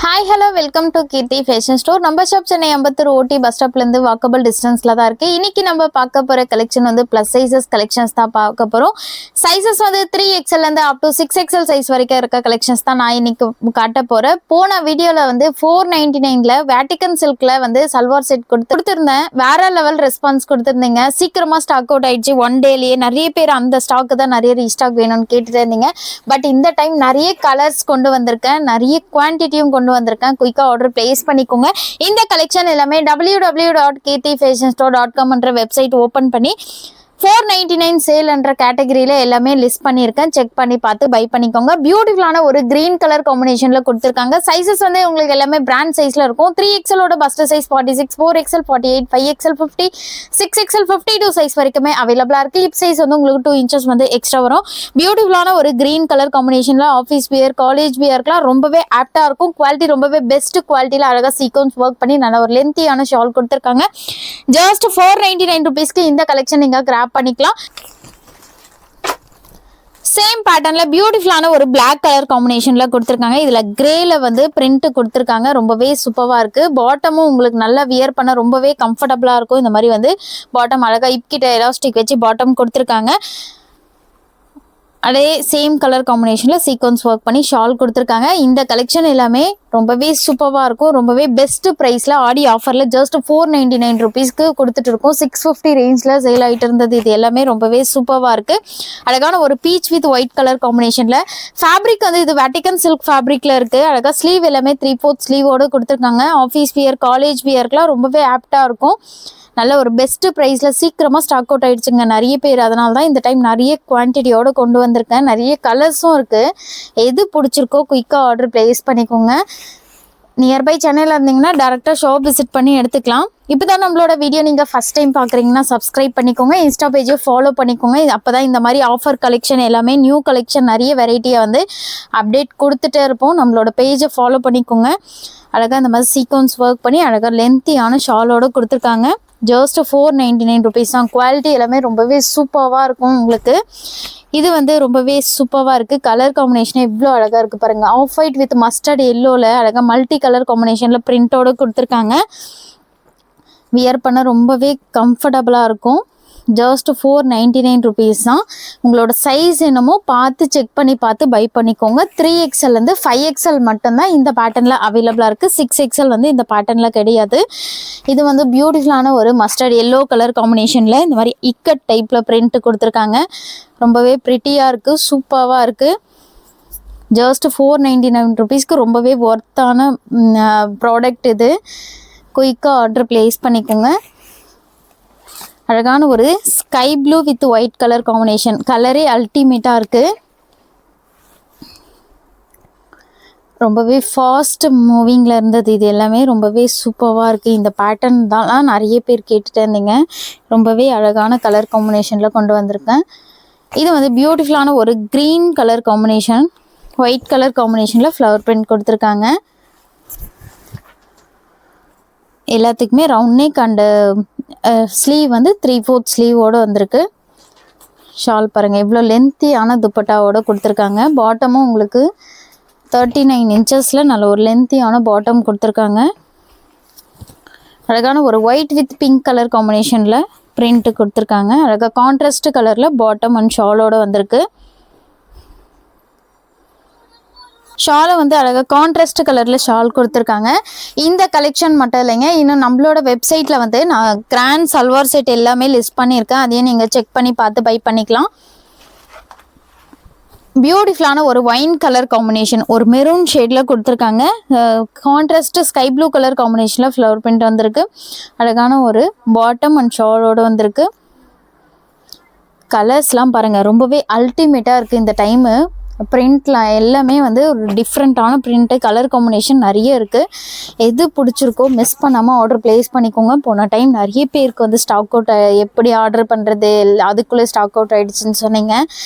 Hi hello welcome to Keerthi fashion store. நம்ம shop Chennai Ambattur OT bus ஸ்டாப்லேருந்து walkable டிஸ்டன்ஸில் தான் இருக்குது. இன்றைக்கி நம்ம பார்க்க போகிற கலெக்ஷன் வந்து ப்ளஸ் சைஸஸ் கலெக்ஷன்ஸ் தான் பார்க்க போகிறோம். சைஸஸ் வந்து 3XLலேருந்து அப் டு 6XL சைஸ் வரைக்கும் இருக்க கலெக்ஷன்ஸ் தான் நான் இன்றைக்கி காட்ட போகிறேன். போன வீடியோவில் வந்து 499ல் வேட்டிகன் சில்கில் வந்து சல்வார் செட் கொடுத்துருந்தேன். வேற லெவல் ரெஸ்பான்ஸ் கொடுத்துருந்தீங்க. சீக்கிரமாக ஸ்டாக் அவுட் ஆயிடுச்சு. ஒன் டேலேயே நிறைய பேர் அந்த ஸ்டாக்கு தான் நிறைய ரீஸ்டாக் வேணும்னு கேட்டுட்டு இருந்தீங்க. பட் இந்த டைம் நிறைய கலர்ஸ் கொண்டு வந்திருக்கேன், நிறைய குவான்டிட்டியும் கொண்டு வந்திருக்கேன். குயிக்கா ஆர்டர் பிளேஸ் பண்ணிக்கோங்க. இந்த கலெக்ஷன் எல்லாமே www.kirthifashionstore.com என்ற வெப்சைட் ஓபன் பண்ணி 499 சேல் என்ற கேட்டகரியில எல்லாமே லிஸ்ட் பண்ணியிருக்கேன். செக் பண்ணி பார்த்து பை பண்ணிக்கோங்க. பியூட்டிஃபுல்லான ஒரு கிரீன் கலர் காம்பினேஷன்ல கொடுத்துருக்காங்க. சைஸஸ் வந்து உங்களுக்கு எல்லாமே பிராண்ட் சைஸ்ல இருக்கும். 3XLோட Bastar size 46, 4XL 48, 5XL 50, 6XL 52 size வரைக்குமே அவைலபிளா இருக்கு. ஹிப் சைஸ் வந்து உங்களுக்கு 2 இன்ச்சஸ் வந்து எக்ஸ்ட்ரா வரும். பியூட்டிஃபுல்லான ஒரு கிரீன் கலர் காம்பினேஷன்ல ஆஃபீஸ் வியர், காலேஜ் வியர்க்குலாம் ரொம்பவே ஆப்டா இருக்கும். குவாலிட்டி ரொம்பவே பெஸ்ட் குவாலிட்டியில அழகா சீக்வன்ஸ் ஒர்க் பண்ணி நல்ல ஒரு லென்த்தியான ஷால் கொடுத்துருக்காங்க. ஜஸ்ட் 499 ருபீஸ்க்கு இந்த கலெக்ஷன் நீங்க கிராப் பண்ணிக்கலாம். சேம் பேட்டர்ன்ல பியூட்டிஃபுல்லான ஒரு பிளாக் கலர் காம்பினேஷன்ல கொடுத்துருக்காங்க. இதுல கிரேல வந்து பிரிண்ட் கொடுத்துருக்காங்க. ரொம்பவே சூப்பரா இருக்கு. பாட்டமும் உங்களுக்கு நல்லா வியர் பண்ண ரொம்பவே கம்ஃபர்டபுளா இருக்கும். இந்த மாதிரி வந்து பாட்டம் அழகா இப்கிட்ட எலாஸ்டிக் வச்சு பாட்டம் கொடுத்துருக்காங்க. அதே சேம் கலர் காம்பினேஷன்ல சீக்வன்ஸ் ஒர்க் பண்ணி ஷால் கொடுத்துருக்காங்க. இந்த கலெக்ஷன் எல்லாமே ரொம்பவே சூப்பராக இருக்கும். ரொம்பவே பெஸ்ட் ப்ரைஸில் ஆடி ஆஃபரில் ஜஸ்ட் 499 ருபீஸ்க்கு கொடுத்துட்டு இருக்கோம். 650 ரேஞ்சில் சேல் ஆகிட்டு இருந்தது. இது எல்லாமே ரொம்பவே சூப்பராக இருக்குது. அழகான ஒரு பீச் வித் ஒயிட் கலர் காம்பினேஷனில் ஃபேப்ரிக் வந்து இது வேட்டிகன் சில்க் ஃபேப்ரிக்கில் இருக்குது. அழகாக ஸ்லீவ் எல்லாமே 3/4 ஸ்லீவோடு கொடுத்துருக்காங்க. ஆஃபீஸ் வியர், காலேஜ் வியர்க்கெலாம் ரொம்பவே ஆப்டாக இருக்கும். நல்ல ஒரு பெஸ்ட் ப்ரைஸில் சீக்கிரமாக ஸ்டாக் அவுட் ஆகிடுச்சுங்க நிறைய பேர். அதனால தான் இந்த டைம் நிறைய குவான்டிட்டியோடு கொண்டு வந்திருக்கேன். நிறைய கலர்ஸும் இருக்குது. எது பிடிச்சிருக்கோ குயிக்காக ஆர்டர் ப்ளேஸ் பண்ணிக்கோங்க. நியர்பை சென்னையில் இருந்தீங்கன்னா டேரெக்டாக ஷாப் விசிட் பண்ணி எடுத்துக்கலாம். இப்போ தான் நம்மளோட வீடியோ நீங்கள் ஃபஸ்ட் டைம் பார்க்குறீங்கன்னா சப்ஸ்கிரைப் பண்ணிக்கோங்க. இன்ஸ்டா பேஜை ஃபாலோ பண்ணிக்கோங்க. அப்போ தான் இந்த மாதிரி ஆஃபர் கலெக்ஷன் எல்லாமே நியூ கலெக்ஷன் நிறைய வெரைட்டியை வந்து அப்டேட் கொடுத்துட்டே இருப்போம். நம்மளோட பேஜை ஃபாலோ பண்ணிக்கோங்க. அழகாக இந்த மாதிரி சீக்வன்ஸ் ஒர்க் பண்ணி அழகாக லென்த்தியான ஷாலோடு கொடுத்துருக்காங்க. ஜஸ்ட் 499 ருபீஸ் தான். குவாலிட்டி எல்லாமே ரொம்பவே சூப்பராக இருக்கும் உங்களுக்கு. இது வந்து ரொம்பவே சூப்பராக இருக்குது. கலர் காம்பினேஷன் எவ்வளோ அழகாக இருக்குது பாருங்கள். ஆஃப் ஒயிட் வித் மஸ்டர்ட் எல்லோவில் அழகாக மல்டி கலர் காம்பினேஷனில் பிரிண்டோடு கொடுத்துருக்காங்க. வியர் பண்ண ரொம்பவே கம்ஃபர்டபுளாக இருக்கும். ஜஸ்ட் 499 ருபீஸ் தான். உங்களோட சைஸ் என்னமோ பார்த்து செக் பண்ணி பார்த்து பை பண்ணிக்கோங்க. 3XLலேருந்து 5XL மட்டும்தான் இந்த பேட்டர்னில் அவைலபிளாக இருக்குது. 6XL வந்து இந்த பேட்டர்னில் கிடையாது. இது வந்து பியூட்டிஃபுல்லான ஒரு மஸ்டர்ட் எல்லோ கலர் காம்பினேஷனில் இந்த மாதிரி இக்கட் டைப்பில் பிரிண்ட் கொடுத்துருக்காங்க. ரொம்பவே ப்ரிட்டியாக இருக்குது, சூப்பராக இருக்குது. ஜஸ்ட் 499 ருபீஸ்க்கு ரொம்பவே ஒர்த்தான ப்ராடக்ட் இது. குயிக்காக ஆர்டர் ப்ளேஸ் பண்ணிக்கோங்க. அழகான ஒரு sky blue with white colour combination. கலரே அல்டிமேட்டாக இருக்குது. ரொம்பவே ஃபாஸ்ட் மூவிங்கில் இருந்தது. இது எல்லாமே ரொம்பவே சூப்பராக இருக்குது. இந்த பேட்டர்ன் தான் நிறைய பேர் கேட்டுட்டு இருந்தீங்க. ரொம்பவே அழகான கலர் காம்பினேஷனில் கொண்டு வந்திருக்கேன். இது வந்து பியூட்டிஃபுல்லான ஒரு green colour combination, white colour காம்பினேஷனில் ஃப்ளவர் பிரிண்ட் கொடுத்துருக்காங்க. எல்லாத்துக்குமே ரவுண்ட் நெக் அண்டு ஸ்லீவ் வந்து 3/4 ஸ்லீவோடு வந்திருக்கு. ஷால் பாருங்கள் எவ்வளோ லென்த்தியான துப்பட்டாவோடு கொடுத்துருக்காங்க. பாட்டமும் உங்களுக்கு 39 இன்ச்சஸில் நல்ல ஒரு லென்த்தியான பாட்டம் கொடுத்துருக்காங்க. அழகான ஒரு ஒயிட் வித் பிங்க் கலர் காம்பினேஷனில் பிரிண்ட் கொடுத்துருக்காங்க. அழகாக கான்ட்ராஸ்ட் கலரில் பாட்டம் அண்ட் ஷாலோடு வந்திருக்கு. ஷாலை வந்து அழகாக கான்ட்ராஸ்ட் கலரில் ஷால் கொடுத்துருக்காங்க. இந்த கலெக்ஷன் மட்டும் இல்லைங்க, இன்னும் நம்மளோட வெப்சைட்டில் வந்து நான் கிராண்ட் சல்வார் செட் எல்லாமே லிஸ்ட் பண்ணியிருக்கேன். அதையும் நீங்கள் செக் பண்ணி பார்த்து பை பண்ணிக்கலாம். பியூட்டிஃபுல்லான ஒரு ஒயின் கலர் காம்பினேஷன், ஒரு மெரூன் ஷேடில் கொடுத்துருக்காங்க. கான்ட்ராஸ்ட் ஸ்கை ப்ளூ கலர் காம்பினேஷனில் ஃப்ளவர் பிரிண்ட் வந்திருக்கு. அழகான ஒரு பாட்டம் அண்ட் ஷாலோடு வந்திருக்கு. கலர்ஸ்லாம் பாருங்கள் ரொம்பவே அல்டிமேட்டாக இருக்குது. இந்த டைமு பிரிண்ட்லாம் எல்லாமே வந்து ஒரு டிஃப்ரெண்ட்டான பிரிண்ட்டு, கலர் காம்பினேஷன் நிறைய இருக்குது. எது பிடிச்சிருக்கோ மிஸ் பண்ணாமல் ஆர்டர் ப்ளேஸ் பண்ணிக்கோங்க. போன டைம் நிறைய பேருக்கு வந்து ஸ்டாக் அவுட் எப்படி ஆர்டர் பண்ணுறது அதுக்குள்ளே ஸ்டாக் அவுட் ஆகிடுச்சின்னு சொன்னீங்க.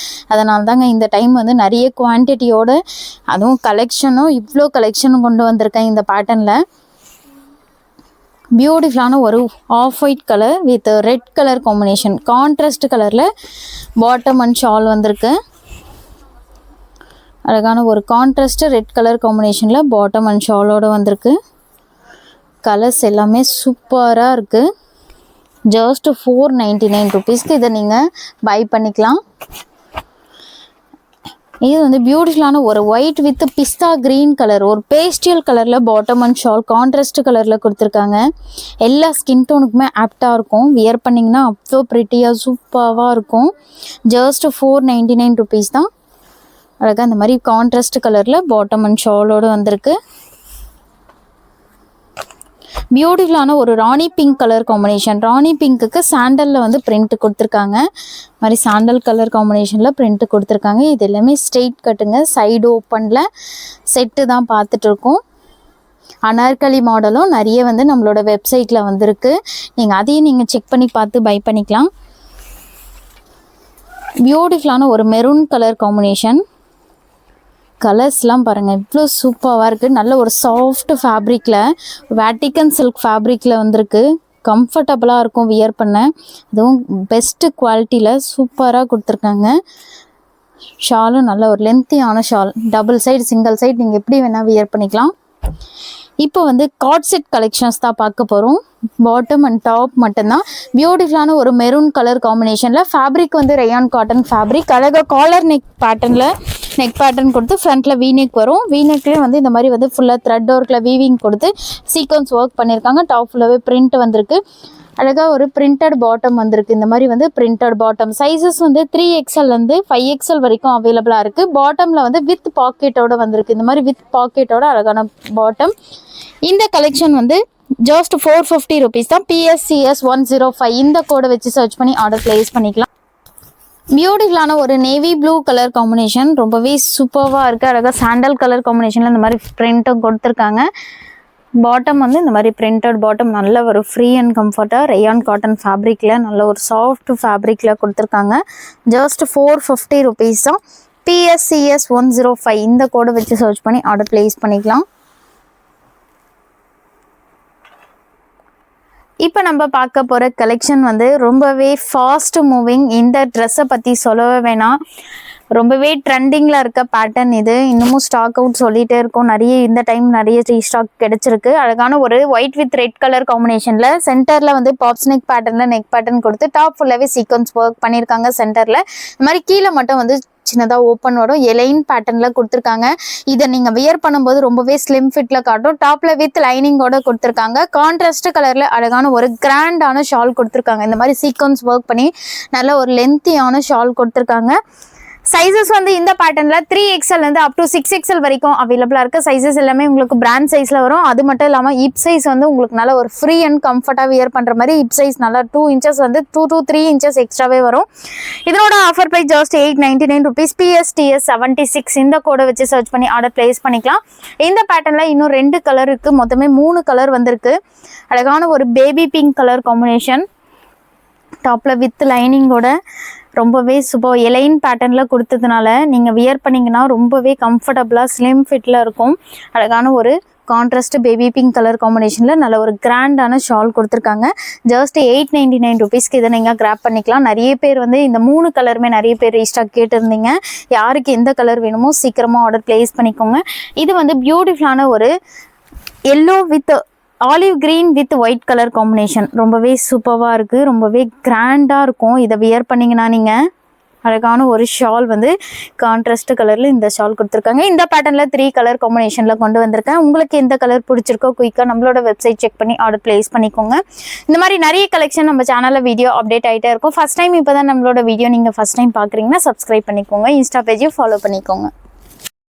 அதனால தாங்க இந்த டைம் வந்து நிறைய குவான்டிட்டியோடு அதுவும் கலெக்ஷனும் இவ்வளோ கலெக்ஷனும் கொண்டு வந்திருக்கேன். இந்த பேட்டர்னில் பியூட்டிஃபுல்லான ஒரு off white colour with red colour combination, contrast கலரில் பாட்டம் அண்ட் ஷால் வந்திருக்கு. அழகான ஒரு கான்ட்ராஸ்ட் ரெட் கலர் காம்பினேஷனில் பாட்டம் அண்ட் ஷாலோடு வந்திருக்கு. கலர்ஸ் எல்லாமே சூப்பராக இருக்குது. ஜஸ்ட் 499 ருபீஸ்க்கு இதை நீங்கள் பை பண்ணிக்கலாம். இது வந்து பியூட்டிஃபுல்லான ஒரு white with pista green colour, ஒரு பேஸ்டியல் கலரில் பாட்டம் அண்ட் ஷால் கான்ட்ராஸ்ட் கலரில் கொடுத்துருக்காங்க. எல்லா ஸ்கின் டோனுக்குமே ஆப்டாக இருக்கும். வியர் பண்ணிங்கன்னா அவ்வளோ ப்ரிட்டியாக சூப்பராக இருக்கும். ஜஸ்ட் 499 ருபீஸ் தான். அழகாக இந்த மாதிரி கான்ட்ராஸ்ட் கலரில் பாட்டம் அண்ட் ஷாலோடு வந்திருக்கு. பியூட்டிஃபுல்லான ஒரு ராணி பிங்க் கலர் காம்பினேஷன். ராணி பிங்க்குக்கு சாண்டலில் வந்து பிரிண்ட் கொடுத்துருக்காங்க. மாதிரி சாண்டல் கலர் காம்பினேஷனில் பிரிண்ட் கொடுத்துருக்காங்க. இது எல்லாமே ஸ்ட்ரெயிட் கட்டுங்க, சைடு ஓப்பனில் செட்டு தான் பார்த்துட்ருக்கோம். அனார்கலி மாடலும் நிறைய வந்து நம்மளோட வெப்சைட்டில் வந்திருக்கு. நீங்கள் அதையும் நீங்கள் செக் பண்ணி பார்த்து பை பண்ணிக்கலாம். பியூட்டிஃபுல்லான ஒரு மெரூன் கலர் காம்பினேஷன். கலர்ஸ்லாம் பாருங்கள் இவ்வளோ சூப்பராக இருக்குது. நல்ல ஒரு சாஃப்ட் ஃபேப்ரிக்கில், வேட்டிக்கன் சில்க் ஃபேப்ரிக்கில் வந்திருக்கு. கம்ஃபர்டபுளாக இருக்கும் வியர் பண்ண. அதுவும் பெஸ்ட்டு குவாலிட்டியில் சூப்பராக கொடுத்துருக்காங்க. ஷாலும் நல்ல ஒரு லென்த்தியான shawl, double side single side நீங்கள் எப்படி வேணால் வியர் பண்ணிக்கலாம். இப்போ வந்து கார்ட் செட் கலெக்ஷன்ஸ் தான் பார்க்க போகிறோம். பாட்டம் அண்ட் டாப் மட்டும்தான். பியூட்டிஃபுல்லான ஒரு மெரூன் கலர் காம்பினேஷனில் ஃபேப்ரிக் வந்து ரயான் காட்டன் ஃபேப்ரிக். அழகாக காலர் நெக் பேட்டர்னில் நெக் பேட்டர்ன் கொடுத்து ஃப்ரண்ட்டில் வீநெக் வரும். வீநெக்லேயே வந்து இந்த மாதிரி வந்து ஃபுல்லாக த்ரெட் ஒர்க்கில் வீவிங் கொடுத்து சீக்வன்ஸ் ஒர்க் பண்ணியிருக்காங்க. டாப் ஃபுல்லாகவே பிரிண்ட் வந்திருக்கு. அழகாக ஒரு பிரிண்டட் பாட்டம் வந்திருக்கு. இந்த மாதிரி வந்து பிரிண்டட் பாட்டம் சைஸஸ் வந்து 3XL வந்து 5XL வரைக்கும் அவைலபிளாக இருக்குது. பாட்டமில் வந்து வித் பாக்கெட்டோட வந்திருக்கு. இந்த மாதிரி வித் பாக்கெட்டோட அழகான பாட்டம். இந்த கலெக்ஷன் வந்து ஜஸ்ட் 450 ருபீஸ் தான். PSCS 105 இந்த கோடை வச்சு சர்ச் பண்ணி ஆர்டர் பிளேஸ் பண்ணிக்கலாம். பியூட்டிஃபுல்லான ஒரு நேவி ப்ளூ கலர் காம்பினேஷன், ரொம்பவே சூப்பராக இருக்குது. அழகாக சாண்டல் கலர் காம்பினேஷனில் இந்த மாதிரி பிரிண்ட்டும் கொடுத்துருக்காங்க. பாட்டம் வந்து இந்த மாதிரி பிரிண்டட் பாட்டம், நல்ல ஒரு ஃப்ரீ அண்ட் கம்ஃபர்ட்டாக ரயான் காட்டன் ஃபேப்ரிக்கில் நல்ல ஒரு சாஃப்ட் ஃபேப்ரிக்கில் கொடுத்துருக்காங்க. ஜஸ்ட் 450 ருபீஸ் தான். PSCS 105 இந்த கோடை வச்சு சர்ச் பண்ணி ஆர்டர் பிளேஸ் பண்ணிக்கலாம். இப்போ நம்ம பார்க்க போகிற கலெக்ஷன் வந்து ரொம்பவே ஃபாஸ்ட் மூவிங். இந்த ட்ரெஸ்ஸை பற்றி சொல்லவே வேணாம், ரொம்பவே ட்ரெண்டிங்கில் இருக்க பேட்டர்ன் இது. இன்னமும் ஸ்டாக் அவுட் சொல்லிகிட்டே இருக்கும். நிறைய இந்த டைம் நிறைய ரீஸ்டாக் கிடச்சிருக்கு. அழகான ஒரு ஒயிட் வித் ரெட் கலர் காம்பினேஷனில் சென்டரில் வந்து பாப்ஸ் நெக் பேட்டர்னில் நெக் பேட்டர்ன் கொடுத்து டாப் ஃபுல்லாகவே சீக்வன்ஸ் ஒர்க் பண்ணியிருக்காங்க. சென்டரில் இந்த மாதிரி கீழே மட்டும் வந்து சின்னதாக ஓப்பன் வரும். எலைன் பேட்டர்னில் கொடுத்துருக்காங்க. இதை நீங்கள் வியர் பண்ணும்போது ரொம்பவே ஸ்லிம் ஃபிட்டில் காட்டும். டாப்பில் வித் லைனிங்கோட கொடுத்துருக்காங்க. கான்ட்ராஸ்ட் கலரில் அழகான ஒரு கிராண்டான ஷால் கொடுத்துருக்காங்க. இந்த மாதிரி சீக்வன்ஸ் ஒர்க் பண்ணி நல்ல ஒரு லென்த்தியான ஷால் கொடுத்துருக்காங்க. சைஸஸ் வந்து இந்த பேட்டர்னில் 3XL வந்து அப் டு 6XL வரைக்கும் அவைலபிளாக இருக்குது. சைஸஸ் எல்லாமே உங்களுக்கு பிராண்ட் சைஸில் வரும். அது மட்டும் இல்லாமல் ஹிப் சைஸ் வந்து உங்களுக்கு நல்ல ஒரு ஃப்ரீ அண்ட் கம்ஃபர்ட்டாக வியர் பண்ணுற மாதிரி ஹிப் சைஸ் நல்லா 2 inches வந்து 2 to 3 inches எக்ஸ்ட்ராவே வரும். இதனோட offer price just 899 rupees. PSTS 76 இந்த கோடை வச்சு சர்ச் பண்ணி ஆர்டர் பிளேஸ் பண்ணிக்கலாம். இந்த பேட்டர்னில் இன்னும் 2 கலர் இருக்குது. மொத்தமே 3 கலர் வந்திருக்கு. அழகான ஒரு பேபி பிங்க் கலர் காம்பினேஷன், டாப்பில் வித் லைனிங்கோட ரொம்பவே சூப்பர் எலைன் பேட்டர்னில் கொடுத்ததுனால நீங்கள் வியர் பண்ணிங்கன்னா ரொம்பவே கம்ஃபர்டபுளாக ஸ்லிம் ஃபிட்டில் இருக்கும். அழகான ஒரு கான்ட்ராஸ்ட் பேபி பிங்க் கலர் காம்பினேஷனில் நல்ல ஒரு கிராண்டான ஷால் கொடுத்துருக்காங்க. ஜஸ்ட் 899 ருபீஸ்க்கு இதை நீங்கள் கிராப் பண்ணிக்கலாம். நிறைய பேர் வந்து இந்த 3 கலருமே நிறைய பேர் ரீஸ்டாக் கேட்டிருந்தீங்க. யாருக்கு எந்த கலர் வேணுமோ சீக்கிரமாக ஆர்டர் பிளேஸ் பண்ணிக்கோங்க. இது வந்து பியூட்டிஃபுல்லான ஒரு yellow with olive green with white colour combination, ரொம்பவே சூப்பராக இருக்குது. ரொம்பவே கிராண்டாக இருக்கும். இதை வியர் பண்ணிங்கன்னா நீங்கள் அழகான ஒரு ஷால் வந்து கான்ட்ராஸ்ட் கலரில் இந்த ஷால் கொடுத்துருக்காங்க. இந்த பேட்டர்னில் 3 கலர் காம்பினேஷனில் கொண்டு வந்திருக்கேன். உங்களுக்கு எந்த கலர் பிடிச்சிருக்கோ குயிக்காக நம்மளோட வெப்சைட் செக் பண்ணி ஆர்டர் பிளேஸ் பண்ணிக்கோங்க. இந்த மாதிரி நிறைய கலெக்ஷன் நம்ம சேனலில் வீடியோ அப்டேட் ஆகிட்டே இருக்கும். ஃபஸ்ட் டைம் இப்போ தான் நம்மளோட வீடியோ நீங்கள் ஃபஸ்ட் டைம் பார்க்குறீங்கன்னா சப்ஸ்கிரைப் பண்ணிக்கோங்க. இன்ஸ்டா பேஜையும் ஃபாலோ பண்ணிக்கோங்க.